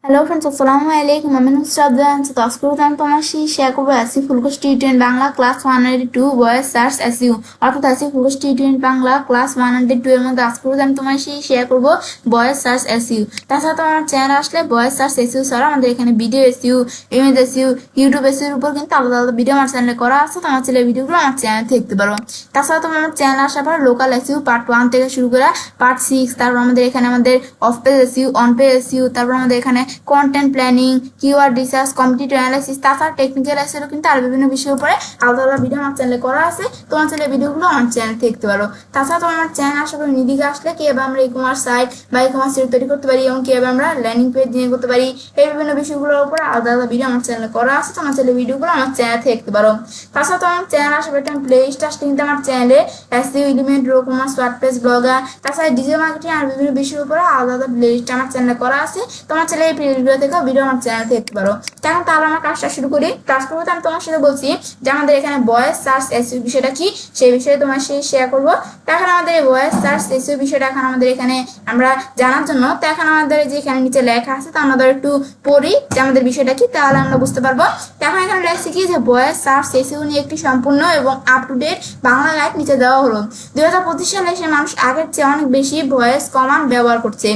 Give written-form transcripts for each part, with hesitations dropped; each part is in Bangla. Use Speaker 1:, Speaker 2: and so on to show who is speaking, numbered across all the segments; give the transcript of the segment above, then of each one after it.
Speaker 1: হ্যালো ফ্রেন্ডস, আসসালামু আলাইকুম। আমি নুসরাত জাহান। তো আজকে আমি তোমার সাথে শেয়ার করবো এসি ফুলকোষ টি20 Bangla class 102 voice search SEO, অর্থাৎ এসি ফুলকোষ টি20 বাংলা ক্লাস 102 এর মধ্যে আজকে আমি তোমার সাথে শেয়ার করবো ভয়েস সার্চ এসইউ। তাছাড়া তোমার চ্যানেল আসলে ভয়েস সার্চ এসইউ ছাড়া আমাদের এখানে video SEO, image SEO, YouTube এসইউর উপর কিন্তু আলাদা আলাদা ভিডিও আমার চ্যানেলে করা আছে। তোমার ছেলে ভিডিওগুলো আমার চ্যানেলে দেখতে পারো। তাছাড়া তোমার আমার চ্যানেল আসার পর লোকাল এসইউ পার্ট 1 থেকে শুরু করে পার্ট 6, তারপর আমাদের এখানে আমাদের of page SU, on page SU, তারপর আমাদের এখানে content planning, keyword research, competitive analysis, তাছাড়া টেকনিক্যাল এসইও কিন্তু আরো বিভিন্ন বিষয়ের উপরে আলাদা আলাদা ভিডিও আমার চ্যানেলে করা আছে। তোমার চ্যানেলে ভিডিওগুলো আমার চ্যানেল দেখতে পারো। তাছাড়া তোমার চ্যানেল আসার পর নিদিকে আসলে কিভাবে আমরা ই কমার্স সাইট বা ই কমার্স তৈরি করতে পারি এবং কিভাবে আমরা ল্যান্ডিং পেজ ডিজাইন করতে পারি, এই বিভিন্ন বিষয়গুলোর উপর আলাদা আলাদা ভিডিও আমার চ্যানেলে করা আছে। তোমার চ্যানেলে ভিডিওগুলো আমার চ্যানেলে দেখতে পারো। তাছাড়া তোমার চ্যানেল আসার পর একটা প্লে লিস্ট আসলে কিন্তু আমার চ্যানেলে SEO, element, WooCommerce, WordPress, blogger, তাছাড়া ডিজিটাল মার্কেটিং আর বিভিন্ন বিষয়ের উপরে আলাদা আলাদা প্লে লিস্ট আমার চ্যানেলে করা আছে। তোমার চ্যানেলে এই প্লে লিস্টগুলো থেকে ভিডিও আমার চ্যানেল দেখতে পারো। এখন তাহলে আমার কাজটা শুরু করি। ক্লাস করবো আমি তোমার সাথে বলছি যে আমাদের এখানে ভয়েস সার্চ এসইও বিষয়টা কি, সেই বিষয়ে তোমার সাথে শেয়ার করবো। তো এখন আমাদের এই ভয়েস সার্চ এসইও বিষয়টা এখন আমাদের এখানে আমরা জানার জন্য, তো এখন আমাদের যে এখানে নিচে লেখা আছে তা আমাদের একটু পড়ি যে আমাদের বিষয়টা কি, তাহলে আমরা বুঝতে পারবো। তো এখন এখানে লেখছি কি যে ভয়েস সার্চ এসইও নিয়ে একটি সম্পূর্ণ এবং up to date Bangla guide নিচে দেওয়া হলো। 2025 সালে এসে মানুষ আগের চেয়ে অনেক বেশি ভয়েস কমান্ড ব্যবহার করছে।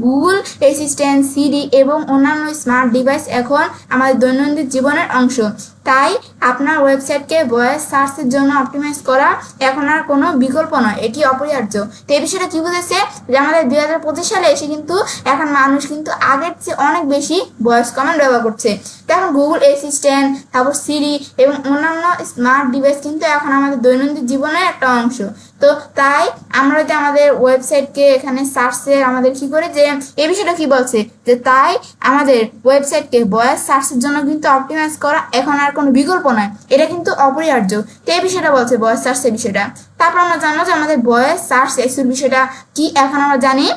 Speaker 1: গুগল অ্যাসিস্ট্যান্ট, সিরি এবং অন্যান্য স্মার্ট ডিভাইস এখন আমাদের দৈনন্দিন জীবনের অংশ। তাই আপনার ওয়েবসাইটকে ভয়েস সার্চের জন্য অপটিমাইজ করা এখন আর কোনো বিকল্প নয়, এটি অপরিহার্য। তো এই বিষয়টা কি বুঝেছে যে আমাদের 2025 সালে এসে কিন্তু এখন মানুষ কিন্তু আগের চেয়ে অনেক বেশি ভয়েস কমান্ড ব্যবহার করছে। তো এখন গুগল অ্যাসিস্ট্যান্ট, তারপর সিরি এবং অন্যান্য স্মার্ট ডিভাইস কিন্তু এখন আমাদের দৈনন্দিন জীবনের একটা অংশ। তো তাই আমরা যদি আমাদের ওয়েবসাইটকে এখানে সার্চে আমাদের কি করে যে এই বিষয়টা কি বলছে যে তাই আমাদের ওয়েবসাইটকে ভয়েস সার্চের জন্য কিন্তু অপটিমাইজ করা এখন আর কোনো বিকল্প নয়, এটা কিন্তু অপরিহার্য। তো এই বিষয়টা বলছে ভয়েস সার্চের বিষয়টা। তারপর আমরা জানবো যে আমাদের ভয়েস সার্চ এসইওর বিষয়টা কি। এখন আমরা জানি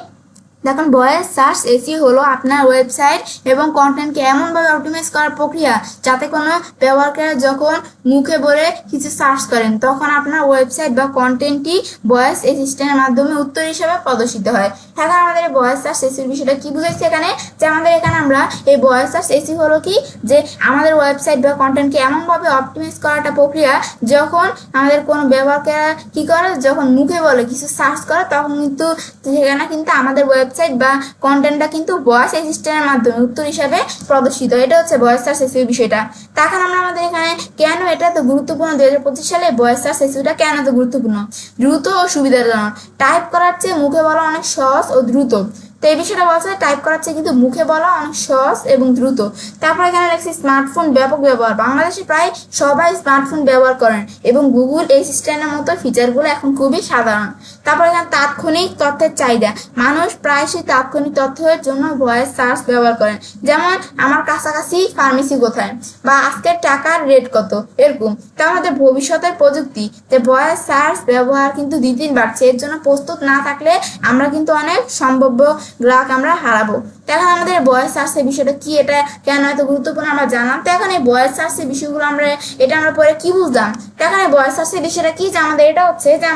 Speaker 1: দেখুন, ভয়েস সার্চ এসইও হলো আপনার ওয়েবসাইট এবং কন্টেন্টকে এমনভাবে অপটিমাইজ করার প্রক্রিয়া যাতে কোনো ব্যবহারকারী যখন মুখে বলে কিছু সার্চ করেন তখন আপনার ওয়েবসাইট বা কন্টেন্টটি ভয়েস অ্যাসিস্ট্যান্টের মাধ্যমে উত্তর হিসেবে প্রদর্শিত হয়। এখন আমাদের এই ভয়েস সার্চ এসইওর বিষয়টা কি বুঝাইছে এখানে যে আমাদের এখানে আমরা এই ভয়েস সার্চ এসইও হলো কি যে আমাদের ওয়েবসাইট বা কন্টেন্টকে এমনভাবে অপটিমাইজ করাটা প্রক্রিয়া যখন আমাদের কোনো ব্যবহারকারী কি করে যখন মুখে বলে কিছু সার্চ করে তখন কিন্তু সেখানে কিন্তু আমাদের ওয়েবসাইট বা কন্টেন্টটা কিন্তু ভয়েস অ্যাসিস্ট্যান্টের মাধ্যমে উত্তর হিসাবে প্রদর্শিত। এটা হচ্ছে ভয়েস সার্চ এসইও বিষয়টা। তখন আমরা আমাদের এখানে কেন এটা তো গুরুত্বপূর্ণ, 2025 সালে ভয়েস সার্চ এসইওটা কেন এত গুরুত্বপূর্ণ? দ্রুত ও সুবিধাজনক, টাইপ করার চেয়ে মুখে বলা অনেক সহজ ও দ্রুত। তো এই বিষয়টা বলছে টাইপ করার চেয়ে কিন্তু মুখে বলা অনেক সহজ এবং দ্রুত। তারপর এখানে লেখছি স্মার্টফোন ব্যাপক ব্যবহার, বাংলাদেশে প্রায় সবাই স্মার্টফোন ব্যবহার করেন এবং গুগল অ্যাসিস্ট্যান্টের মতো ফিচারগুলো এখন খুবই সাধারণ। তারপর এখানে তাৎক্ষণিক তথ্যের চাহিদা, মানুষ প্রায়শই তাৎক্ষণিক তথ্যের জন্য ভয়েস সার্চ ব্যবহার করেন, যেমন আমার কাছাকাছি ফার্মেসি কোথায় বা আজকের টাকার রেট কত, এরকম। তো আমাদের ভবিষ্যতের প্রযুক্তি যে ভয়েস সার্চ ব্যবহার কিন্তু দিন দিন বাড়ছে, এর জন্য প্রস্তুত না থাকলে আমরা কিন্তু অনেক সম্ভাব্য গ্রাহক আমরা হারাবো। এখন আমাদের ভয়েস সার্চের বিষয়টা কি, এটা কেন এত গুরুত্বপূর্ণ আমরা জানলাম। তো এখন এই ভয়েস সার্চের বিষয়গুলো আমরা এটা আমরা পরে কি বুঝলাম। তো এখন এই ভয়েস সার্চের বিষয়টা কি যে আমাদের এটা হচ্ছে যে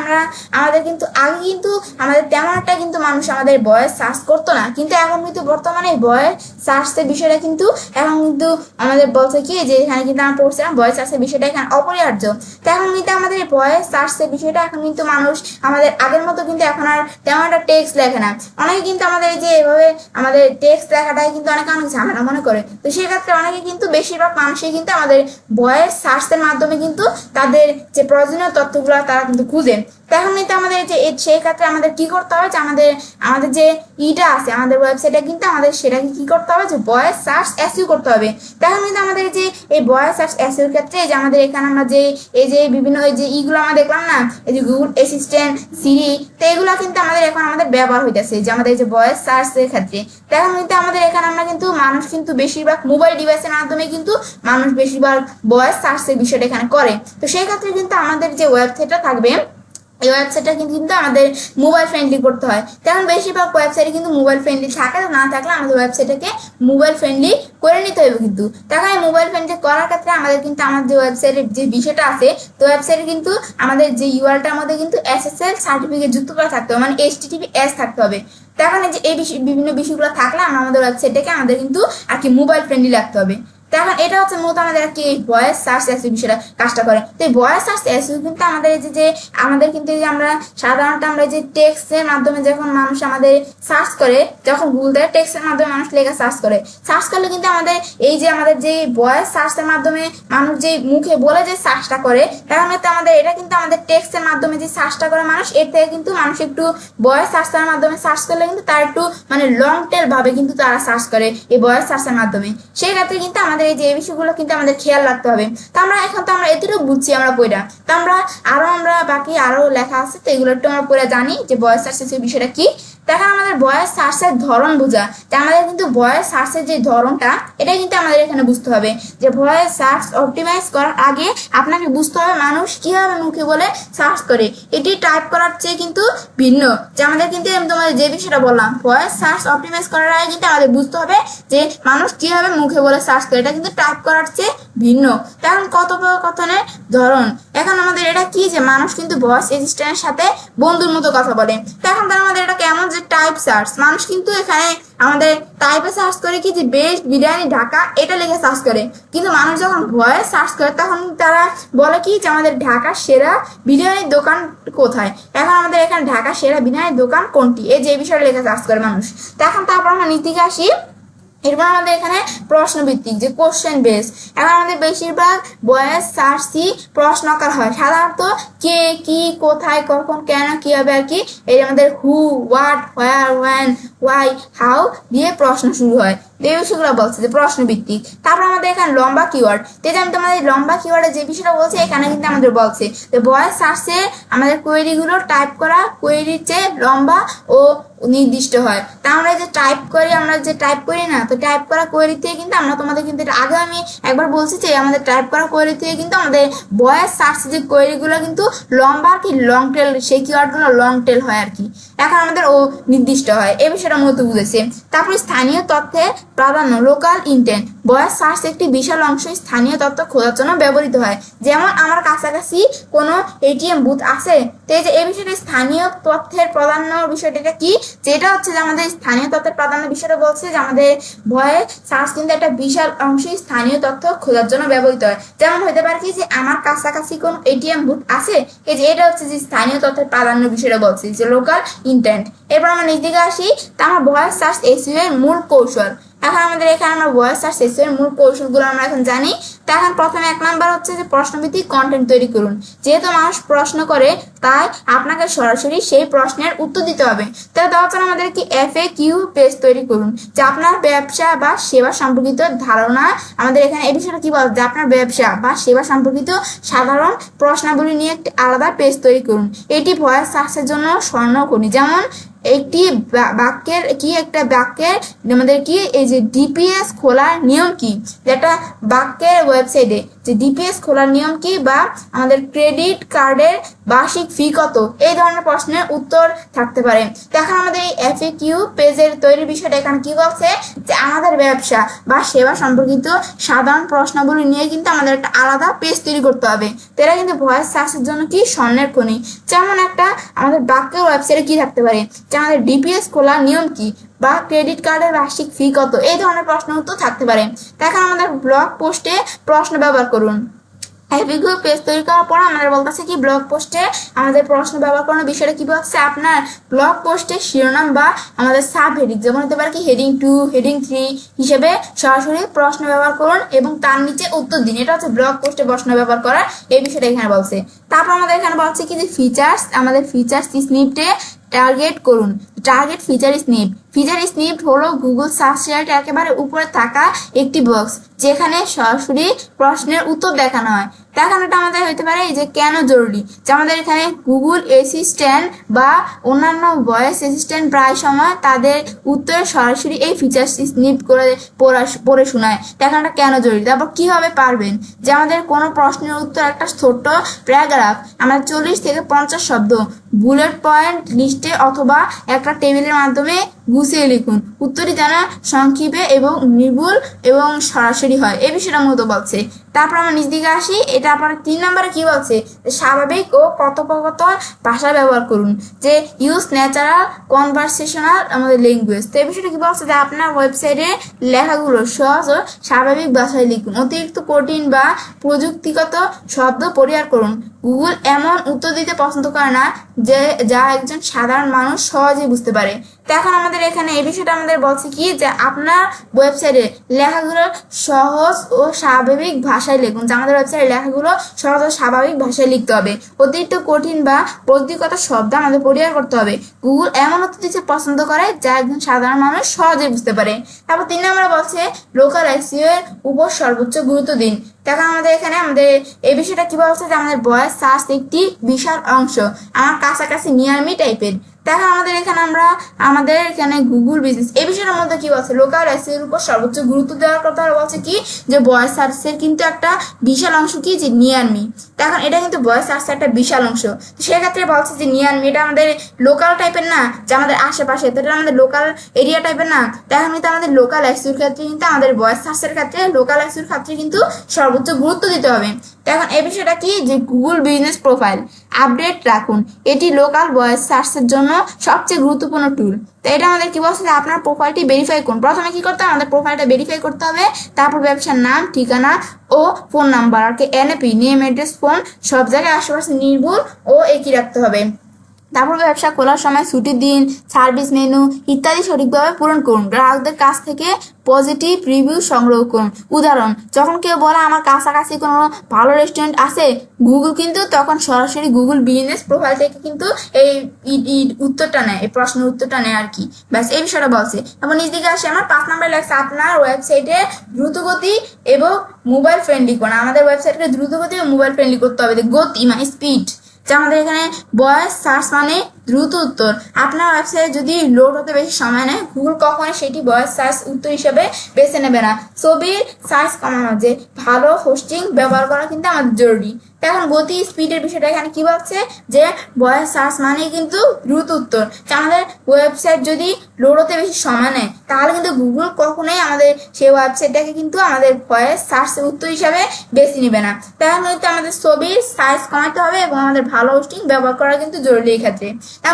Speaker 1: আমাদের কিন্তু আগে কিন্তু আমাদের তেমন একটা কিন্তু মানুষ আমাদের ভয়েস সার্চ করতো না, কিন্তু এখন কিন্তু বর্তমানে ভয়েস সার্চের বিষয়টা কিন্তু এখন কিন্তু আমাদের বলছে কি যে এখানে কিন্তু আমরা পড়ছিলাম ভয়েস সার্চের বিষয়টা এখানে অপরিহার্য। তো এখন কিন্তু আমাদের এই ভয়েস সার্চের বিষয়টা এখন কিন্তু মানুষ আমাদের আগের মতো কিন্তু এখন আর তেমন একটা টেক্সট লেখে না। অনেকে কিন্তু আমাদের যে এভাবে আমাদের টেক্সট লেখাটাই কিন্তু অনেক ঝামেলা মনে করে। তো সেক্ষেত্রে অনেকে কিন্তু বেশিরভাগ মানুষই কিন্তু আমাদের ভয়েস সার্চের মাধ্যমে কিন্তু তাদের যে প্রয়োজনীয় তথ্যগুলো তারা কিন্তু খুঁজে। তখন কিন্তু আমাদের যে সেই ক্ষেত্রে আমাদের কি করতে হবে যে আমাদের যে ইটা আছে আমাদের ওয়েবসাইটে কিন্তু আমাদের সেটাকে কি করতে হবে যে ভয়েস সার্চ এসইও করতে হবে। তখন কিন্তু আমাদের যে এই ভয়েস সার্চ এসইওর ক্ষেত্রে যে আমাদের এখানে আমরা যে এই যে বিভিন্ন এই যে ইগুলো আমরা দেখলাম না, এই যে গুগল অ্যাসিস্ট্যান্ট, সিরি, তো এগুলো কিন্তু আমাদের এখন আমাদের ব্যবহার হইতেছে যে আমাদের যে ভয়েস সার্চের ক্ষেত্রে। তখন কিন্তু আমাদের এখানে আমরা কিন্তু মানুষ কিন্তু বেশিরভাগ মোবাইল ডিভাইসের মাধ্যমে কিন্তু মানুষ বেশিরভাগ ভয়েস সার্চের বিষয়টা এখানে করে। তো সেই ক্ষেত্রে কিন্তু আমাদের যে ওয়েবসাইটটা থাকবে এই ওয়েবসাইটটা কিন্তু আমাদের মোবাইল ফ্রেন্ডলি করতে হয়। তেমন বেশিরভাগ ওয়েবসাইটে কিন্তু মোবাইল ফ্রেন্ডলি থাকে, না থাকলে আমাদের ওয়েবসাইটটাকে মোবাইল ফ্রেন্ডলি করে নিতে হবে। কিন্তু তখন এই মোবাইল ফ্রেন্ডলি করার ক্ষেত্রে আমাদের কিন্তু আমাদের যে ওয়েবসাইটের যে বিষয়টা আছে, তো ওয়েবসাইটে কিন্তু আমাদের যে ইউআরএলটার মধ্যে কিন্তু এসএসএল সার্টিফিকেট যুক্ত করা থাকতে হবে, মানে HTTPS থাকতে হবে। এখন এই যে এই বিভিন্ন বিষয়গুলো থাকলে আমাদের ওয়েবসাইটটাকে আমাদের কিন্তু আর কি মোবাইল ফ্রেন্ডলি রাখতে হবে। এখন এটা হচ্ছে মূলত আমাদের কি ভয়েস সার্চ এসইও বিষয়টা কাজটা করে। তো এই ভয়েস সার্চ এসইও কিন্তু আমাদের যে আমাদের কিন্তু যে আমরা সাধারণত আমরা যে টেক্সটের মাধ্যমে যখন মানুষ আমাদের সার্চ করে, যখন গুগল থেকে টেক্সটের মাধ্যমে মানুষ লেখা সার্চ করলে কিন্তু আমাদের এই যে আমাদের যে ভয়েস সার্চের মাধ্যমে মানুষ যে মুখে বলে যে সার্চটা করে, তখন কিন্তু আমাদের এটা কিন্তু আমাদের টেক্সটের মাধ্যমে যে সার্চটা করে মানুষ, এর থেকে কিন্তু মানুষ একটু ভয়েস সার্চের মাধ্যমে সার্চ করলে কিন্তু তার একটু মানে লং টেল ভাবে কিন্তু তারা সার্চ করে এই ভয়েস সার্চের মাধ্যমে। সেই ক্ষেত্রে কিন্তু আমাদের এই যে এই বিষয়গুলো কিন্তু আমাদের খেয়াল রাখতে হবে। তো আমরা এখন তো আমরা এতটুকু বুঝছি আমরা পড়া, তো আমরা বাকি আরো লেখা আছে, তো এগুলো একটু আমরা পড়ে জানি যে ভয়েস সার্চের বিষয়টা কি। দেখেন আমাদের ভয়েস সার্চের ধরন বোঝা, যে আমাদের কিন্তু ভয়েস সার্চের যে ধরনটা এটা কিন্তু আমাদের এখানে বুঝতে হবে। যে ভয়েস সার্চ অপটিমাইজ করার আগে আপনাকে বুঝতে হবে মানুষ কিভাবে মুখে বলে সার্চ করে, এটি টাইপ করার চেয়ে কিন্তু ভিন্ন। যে আমাদের কিন্তু তোমাদের যে বিষয়টা বললাম, ভয়েস সার্চ অপটিমাইজ করার আগে কিন্তু আমাদের বুঝতে হবে যে মানুষ কিভাবে মুখে বলে সার্চ করে, এটা কিন্তু টাইপ করার চেয়ে ভিন্ন। এখন কথোপকথনের ধরন, এখন আমাদের এটা কি যে মানুষ কিন্তু ভয়েস অ্যাসিস্ট্যান্টের সাথে বন্ধুর মতো কথা বলে। তো এখন তার আমাদের এটা কেমন যে টাইপ সার্চ, মানুষ কিন্তু এখানে আমাদের টাইপে সার্চ করে কি যে বেস্ট বিরিয়ানি ঢাকা এটা লিখে সার্চ করে, কিন্তু মানুষ যখন ভয়েস সার্চ করে তখন তারা বলে কি যে আমাদের ঢাকার সেরা বিরিয়ানির দোকান কোথায়। এখন আমাদের এখানে ঢাকার সেরা বিরিয়ানির দোকান কোনটি, এই যে বিষয়টা লিখে সার্চ করে মানুষ। তো এখন তারপর আমরা নীতিকে আসি। এরপর আমাদের এখানে প্রশ্ন ভিত্তিক যে কোশ্চেন বেস, এখন আমাদের বেশিরভাগ ভয়েস সার্চই প্রশ্নকার হয়। সাধারণত কে, কি, কোথায়, কখন, কেন, কিভাবে আর কি, এই আমাদের who, what, where, when, why, how দিয়ে প্রশ্ন শুরু হয়। এই বিষয়গুলো বলছে যে প্রশ্ন ভিত্তিক। তারপর আমাদের এখানে লম্বা কিওয়ার্ড, যেটা আমি তোমাদের লম্বা কিওয়ার্ডে যে বিষয়টা বলছি এখানে কিন্তু আমাদের বলছে যে ভয়েস সার্চে আমাদের কোয়েরিগুলো টাইপ করা কোয়েরির চেয়ে লম্বা ও নির্দিষ্ট হয়। তা আমরা যে টাইপ করি না, তো টাইপ করা কোয়েরি থেকে কিন্তু আমরা তোমাদের কিন্তু আগে আমি একবার বলছি যে আমাদের টাইপ করা কোয়েরি থেকে কিন্তু আমাদের ভয়েস সার্চ যে কোয়েরিগুলো কিন্তু লম্বা আর কি লং টেল, সেই কিওয়ার্ডগুলো লং টেল হয় আর কি। এখন আমাদের ও নির্দিষ্ট হয়, এই বিষয়টা মূলত বুঝেছে। তারপর স্থানীয় তথ্যের প্রাধান্য, লোকাল ইন্টেন্ট, ভয়েস সার্চ একটি বিশাল অংশ স্থানীয় তথ্য খোঁজার জন্য ব্যবহৃত হয়। যেমন আমার কাছাকাছি কোনো এটিএম বুথ আছে, তো এই যে এই বিষয়টা স্থানীয় তথ্যের প্রাধান্য বিষয়টা কি, যেটা হচ্ছে যে আমাদের স্থানীয় তথ্যের প্রাধান্য বিষয়টা বলছে যে আমাদের ভয়েস সার্চ কিন্তু একটা বিশাল অংশ স্থানীয় তথ্য খোঁজার জন্য ব্যবহৃত হয়। যেমন হতে পারে কি যে আমার কাছাকাছি কোনো এটিএম বুথ আছে, এই যে এটা হচ্ছে যে স্থানীয় তথ্যের প্রাধান্য বিষয়টা বলছে যে লোকাল ইন্টেন্ট। এরপর আমরা নিচ দিকে আসি, তা আমার ভয়েস সার্চ এসইও এর মূল কৌশল। এখন আমাদের এখানে আমরা ভয়েস সার্চ এসইও এর মূল কৌশলগুলো আমরা এখন জানি। তো এখন প্রথমে 1 নাম্বার হচ্ছে যে প্রশ্নভিত্তিক কন্টেন্ট তৈরি করুন। যেহেতু মানুষ প্রশ্ন করে তাই আপনাকে সরাসরি সেই প্রশ্নের উত্তর দিতে হবে। তাহলে দেওয়া হচ্ছে আমাদের কি FAQ পেজ তৈরি করুন, যে আপনার ব্যবসা বা সেবা সম্পর্কিত ধারণা, আমাদের এখানে এই বিষয়টা কি বলে যে আপনার ব্যবসা বা সেবা সম্পর্কিত সাধারণ প্রশ্নাবলী নিয়ে একটি আলাদা পেজ তৈরি করুন। এটি ভয়েস সার্চের জন্য স্বর্ণখনি। যেমন একটি বাক্যের আমাদের কি এই যে ডিপিএস খোলার নিয়ম কি, যেটা বাক্যের ওয়েবসাইটে যে ডিপিএস খোলার নিয়ম কি, বা আমাদের ক্রেডিট কার্ডের বার্ষিক ফি কত, এই ধরনের প্রশ্নের উত্তর থাকতে পারে। তো এখন আমাদের এই FAQ পেজের তৈরির বিষয়টা এখানে কি বলছে যে আমাদের ব্যবসা বা সেবা সম্পর্কিত সাধারণ প্রশ্নগুলি নিয়ে কিন্তু আমাদের একটা আলাদা পেজ তৈরি করতে হবে। তো এরা কিন্তু ভয়েস সার্চের জন্য কি স্বর্ণের খনি। যেমন একটা আমাদের বাক্যের ওয়েবসাইটে কি থাকতে পারে যে আমাদের ডিপিএস খোলার নিয়ম কি বা ক্রেডিট কার্ডের বার্ষিক ফি কত, এই ধরনের প্রশ্ন উত্তর থাকতে পারে। এখন আমাদের ব্লগ পোস্টে প্রশ্ন ব্যবহার করুন। FAQ পেজ তৈরি করার পর আমাদের বলতেছে কি ব্লগ পোস্টে আমাদের প্রশ্ন ব্যবহার করার বিষয়টা কি বলছে, আপনার ব্লগ পোস্টের শিরোনাম বা আমাদের সাব হেডিং, যেমন হতে পারে কি হেডিং 2, হেডিং 3 হিসেবে সরাসরি প্রশ্ন ব্যবহার করুন এবং তার নিচে উত্তর দিন। এটা হচ্ছে ব্লগ পোস্টে প্রশ্ন ব্যবহার করার এই বিষয়টা এখানে বলছে। তারপর আমাদের এখানে বলছে কি যে ফিচার্স, আমাদের ফিচার্স স্নিপটে টার্গেট করুন। টার্গেট ফিচার স্নিপ হলো গুগল সার্চ রেজাল্ট একেবারে উপরে থাকা একটি বক্স, যেখানে সরাসরি প্রশ্নের উত্তর দেখানো হয়। দেখানোটা আমাদের হতে পারে এই যে কেন জরুরি, যে আমাদের এখানে গুগল অ্যাসিস্ট্যান্ট বা অন্যান্য ভয়েস অ্যাসিস্ট্যান্ট প্রায় সময় তাদের উত্তরে সরাসরি এই ফিচার স্নিপ করে পড়ে শোনায়। দেখানোটা কেন জরুরি। তারপর কিভাবে পারবেন, যে আমাদের কোনো প্রশ্নের উত্তর একটা ছোট্ট প্যারাগ্রাফ, আমাদের 40 থেকে 50 শব্দ, বুলেট পয়েন্ট লিস্টে অথবা একটা টেবিলের মাধ্যমে গুছিয়ে লিখুন। উত্তরটি যেন সংক্ষেপে এবং নির্ভুল এবং সরাসরি হয়, এই বিষয়টা মূলত বলছে। তারপর আমরা নিচ দিকে আসি। এটা আপনার 3 নম্বরে কি বলছে, স্বাভাবিক ও কথোপকথন ভাষা ব্যবহার করুন, যে ইউজ ন্যাচারাল কনভারসেশনাল আমাদের ল্যাঙ্গুয়েজ। তো এই বিষয়টা কি বলছে, যে আপনার ওয়েবসাইটে লেখাগুলো সহজ ও স্বাভাবিক ভাষায় লিখুন, অতিরিক্ত কঠিন বা প্রযুক্তিগত শব্দ পরিহার করুন। গুগল এমন উত্তর দিতে পছন্দ করে না যা একজন সাধারণ মানুষ সহজেই বুঝতে পারে। তো এখন আমাদের এখানে এই বিষয়টা আমাদের বলছে কি, যে আপনার ওয়েবসাইটে লেখাগুলো সহজ ও স্বাভাবিক ভাষায় লিখুন, যে আমাদের ওয়েবসাইটে লেখাগুলো সহজ ও স্বাভাবিক ভাষায় লিখতে হবে, অতিরিক্ত কঠিন বা প্রযুক্তিগত শব্দ আমাদের পরিহার করতে হবে। গুগল এমন উত্তর দিতে পছন্দ করে যা একজন সাধারণ মানুষ সহজেই বুঝতে পারে। তারপর 3 নম্বরে বলছে লোকাল এসইও এর উপর সর্বোচ্চ গুরুত্ব দিন। দেখো আমাদের এখানে আমাদের এই বিষয়টা কি বলছে, যে আমাদের ভয়েস সার্চ একটি বিশাল অংশ, আমার কাছাকাছি নিয়ার মি টাইপের। দেখো আমাদের এখানে গুগল বিজনেস এই বিষয়ের মধ্যে কি বলছে, লোকাল এসইও এর উপর সর্বোচ্চ গুরুত্ব দেওয়ার কথা বলছে কি, যে ভয়েস সার্চের কিন্তু একটা বিশাল অংশ কি, যে নিয়ার মি। এখন এটা কিন্তু ভয়েস সার্চের একটা বিশাল অংশ, সেক্ষেত্রে বলছে যে নিয়ার মি এটা আমাদের লোকাল টাইপের না, যে আমাদের আশেপাশে, এটা আমাদের লোকাল এরিয়া টাইপের না। এখন কিন্তু আমাদের লোকাল এসইওর ক্ষেত্রে কিন্তু আমাদের ভয়েস সার্চের ক্ষেত্রে লোকাল এসইওর ক্ষেত্রে কিন্তু সর্বোচ্চ গুরুত্ব দিতে হবে। এখন এই বিষয়টা কি, যে গুগল বিজনেস প্রোফাইল আপডেট রাখুন, এটি লোকাল ভয়েস সার্চের জন্য সবচেয়ে গুরুত্বপূর্ণ টুল। তো এটা আমাদের কি বলছে, যে আপনার প্রোফাইলটি ভেরিফাই করুন। প্রথমে কি করতে হবে, আমাদের প্রোফাইলটা ভেরিফাই করতে হবে, তারপর ব্যবসার নাম, ঠিকানা ও ফোন নাম্বার আর কি এনএপি নেম অ্যাড্রেস ফোন সব জায়গায় আশেপাশে নির্ভুল ও একই রাখতে হবে। তারপর ব্যবসা খোলার সময় ছুটির দিন, সার্ভিস মেনু ইত্যাদি সঠিকভাবে পূরণ করুন। গ্রাহকদের কাছ থেকে পজিটিভ রিভিউ সংগ্রহ করুন। উদাহরণ, যখন কেউ বলে আমার কাছাকাছি কোনো ভালো রেস্টুরেন্ট আছে, গুগল কিন্তু তখন সরাসরি গুগল বিজনেস প্রোফাইল থেকে কিন্তু এই উত্তরটা নেয়, এই প্রশ্নের উত্তরটা নেয় আর কি। ব্যাস এই বিষয়টা বলছে। এবং নিজ দিকে আসে আমার 5 নম্বরে লেখছে আপনার ওয়েবসাইটে দ্রুতগতি এবং মোবাইল ফ্রেন্ডলি করুন। আমাদের ওয়েবসাইটকে দ্রুতগতি এবং মোবাইল ফ্রেন্ডলি করতে হবে, গতি মানে স্পিড। যে আমাদের এখানে ভয়েস সার্চ মানে দ্রুত উত্তর। আপনার ওয়েবসাইট যদি লোড হতে বেশি সময় নেয়, গুগল কখনো সেটি ভয়েস সার্চ উত্তর হিসেবে বেছে নেবে না। ছবির সাইজ কমানো, যে ভালো হোস্টিং ব্যবহার করা কিন্তু আমাদের জরুরি। এখন গতি স্পিডের বিষয়টা এখানে কি বলছে, যে ভয়েস সার্চ মানে কিন্তু দ্রুত উত্তর। আমাদের ওয়েবসাইট যদি লোড হতে বেশি সময় নেয়, তাহলে কিন্তু গুগল কখনোই আমাদের সেই ওয়েবসাইটটাকে কিন্তু আমাদের ভয়েস সার্চের উত্তর হিসাবে বেছে নেবে না। তাহলে কিন্তু আমাদের ছবির সাইজ কমাতে হবে এবং আমাদের ভালো হোস্টিং ব্যবহার করা কিন্তু জরুরি এই ক্ষেত্রে।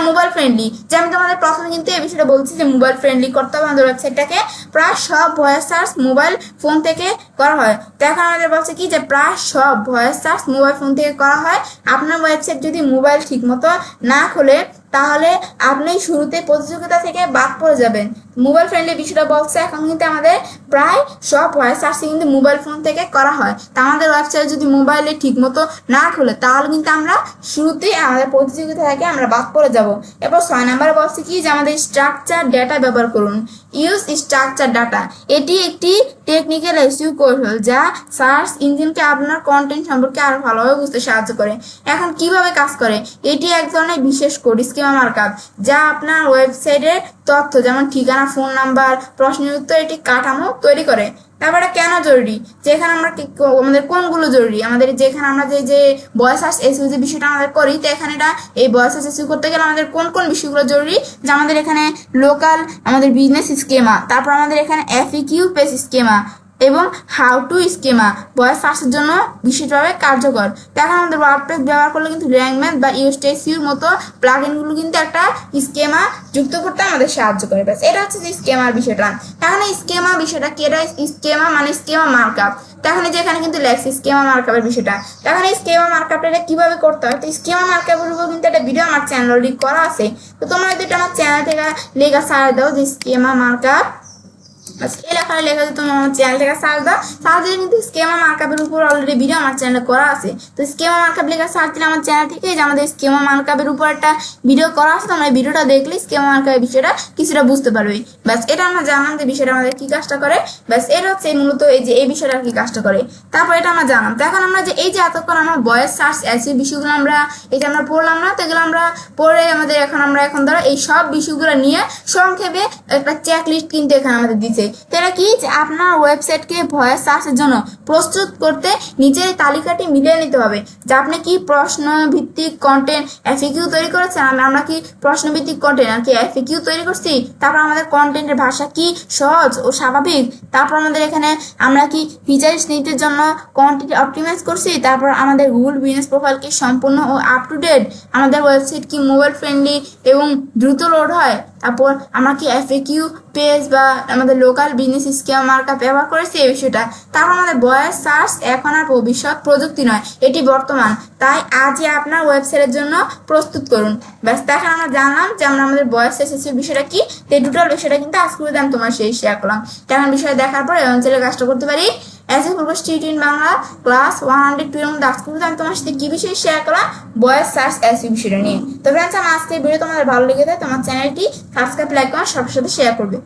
Speaker 1: মোবাইল ফ্রেন্ডলি, যে আমি তোমাদের প্রথমে কিন্তু এই বিষয়টা বলছি, যে মোবাইল ফ্রেন্ডলি করতে হবে আমাদের ওয়েবসাইটটাকে। প্রায় সব ভয়েস সার্চ মোবাইল ফোন থেকে করা হয়। তো এখন আমাদের বলছে কি, যে প্রায় সব ভয়েস সার্চ মোবাইল ফোন থেকে করা হয়। আপনার ওয়েবসাইট যদি মোবাইল ঠিক মতো না খোলে, তাহলে আপনি শুরুতে প্রতিযোগিতা থেকে বাদ পড়ে যাবেন। মোবাইল ফ্রেন্ডলি বিষয়টা বলছে, এখন কিন্তু আমাদের প্রায় সব ভয়েস সার্চ কিন্তু মোবাইল ফোন থেকে করা হয়। তা আমাদের ওয়েবসাইট যদি মোবাইলে ঠিক মতো না খোলে, তাহলে কিন্তু আমরা শুরুতেই আমাদের প্রতিযোগিতা থেকে আমরা বাদ পড়ে যাব। এরপর 6 নম্বরে বলছে কি, যে আমাদের স্ট্রাকচার ডেটা ব্যবহার করুন। ইউজ স্ট্রাকচার ডাটা, এটি একটি টেকনিক্যাল এসইও কৌশল যা সার্চ ইঞ্জিনকে আপনার কন্টেন্ট সম্পর্কে আরো ভালোভাবে বুঝতে সাহায্য করে। এখন কিভাবে কাজ করে, এটি এক ধরনের বিশেষ কোড স্কিমা মার্কআপ, যা আপনার ওয়েবসাইটের তথ্য যেমন ঠিকানা, ফোন নাম্বার, প্রশ্নের উত্তর এটি কাঠামো তৈরি করে। তারপরে কেন জরুরি, যেখানে আমরা আমাদের কোনগুলো জরুরি, আমাদের যেখানে আমরা যে ভয়েস সার্চ এসইও যে বিষয়টা আমাদের করি, তো এখানে এটা এই ভয়েস সার্চ এসইও করতে গেলে আমাদের কোন কোন বিষয়গুলো জরুরি, যে আমাদের এখানে লোকাল আমাদের বিজনেস স্কেমা, তারপর আমাদের এখানে এফএকিউ পেজ স্কেমা এবং হাউ টু স্কেমা ভয়েস সার্চের জন্য বিশেষভাবে কার্যকর। এখন আমাদের ওয়ার্ডপ্রেস ব্যবহার করলে কিন্তু র্যাঙ্ক ম্যাথ বা ইউস্টেসিউর মতো প্লাগইনগুলো কিন্তু একটা স্কেমা যুক্ত করতে আমাদের সাহায্য করে। ব্যাস এটা হচ্ছে যে স্কেমার বিষয়টা। এখন এই স্কেমা বিষয়টা কি, এটা স্কেমা মানে স্কেমা মার্কআপ। তখন যে এখানে কিন্তু লেখছে স্কেমা মার্কআপের বিষয়টা। এখন এই স্কেমা মার্কআপটা কিভাবে করতে হয়, তো স্কেমা মার্কআপের উপর কিন্তু একটা ভিডিও আমার চ্যানেল অলরেডি করা আছে। তো তোমরা যদি এটা আমার চ্যানেল থেকে লেখা সার্চ দাও, যে স্কেমা মার্কআপ, এই লেখা যদি তোমার আমার চ্যানেল থেকে সার্চ দাও, সার্চ দিলে কিন্তু স্কেমা মার্কআপের উপর অলরেডি ভিডিও আমার চ্যানেলে করা আছে। তো স্কেমা মার্কআপ লেখা সার্চ দিলে আমার চ্যানেল থেকে যে আমাদের স্কেমা মার্কআপের উপর একটা ভিডিও করা আছে, তোমরা এই ভিডিওটা দেখলে স্কেমা মার্কআপের বিষয়টা কিছুটা বুঝতে পারবে। ব্যাস এটা আমরা জানলাম যে বিষয়টা আমাদের কি কাজটা করে। ব্যাস এটা হচ্ছে মূলত এই বিষয়টা কি কাজটা করে। তারপর এটা আমরা জানলাম। তো এখন আমরা যে এই যে এতক্ষণ আমরা ভয়েস সার্চ এসইও বিষয়গুলো আমরা আমরা পড়লাম না, তো এগুলো আমরা পড়ে আমাদের এখন ধরো এই সব বিষয়গুলো নিয়ে সংক্ষেপে একটা চেক লিস্ট কিন্তু এখানে আমাদের দিতে দিচ্ছে। তো এটা কি যে আপনার ওয়েবসাইটকে ভয়েস সার্চের জন্য প্রস্তুত করতে নিচের তালিকাটি মিলিয়ে নিতে হবে যে আপনি কি প্রশ্ন ভিত্তিক কন্টেন্ট এফএকিউ তৈরি করেছেন। আমরা কি প্রশ্ন ভিত্তিক কন্টেন্ট আর কি এফএকিউ তৈরি করছি। তারপর আমাদের কন্টেন্টের ভাষা কি সহজ ও স্বাভাবিক। তারপর আমাদের এখানে আমরা কি ফিচার্স নিতে জন্য কন্টেন্ট অপটিমাইজ করছি। তারপর আমাদের গুগল বিজনেস প্রোফাইল কি সম্পূর্ণ ও আপ টু ডেট। আমাদের ওয়েবসাইট কি মোবাইল ফ্রেন্ডলি এবং দ্রুত লোড হয়। তারপর আমরা কি এফএকিউ পেজ বা আমাদের লোকাল বিজনেস স্কিম মার্কআপ ব্যবহার করেছি এই বিষয়টা। তারপর আমাদের ভয়েস সার্চ এখন আর ভবিষ্যৎ প্রযুক্তি নয়, এটি বর্তমান। তাই আজই আপনার ওয়েবসাইটের জন্য প্রস্তুত করুন। ব্যাস, এখন আমরা জানলাম যে আমরা আমাদের ভয়েস সার্চ বিষয়টা কি। এই টোটাল বিষয়টা কিন্তু আজকে আমি তোমার শেয়ার করলাম। তেমন বিষয় দেখার পর অঞ্চলে কাজটা করতে পারি। অ্যাজ এ ফুলকো টিউটোরিয়াল বাংলা ক্লাস 102 এর মধ্যে আজকে আমি তোমার সাথে কি বিষয় শেয়ার করলাম, ভয়েস সার্চ এসইও বিষয়টা নিয়ে। তো ফ্রেন্ডস, আমার আজকে ভিডিও তোমাদের ভালো লেগে থাকে তোমার চ্যানেলটি সাবস্ক্রাইব, লাইক, কমেন্ট সবার সাথে শেয়ার করবে।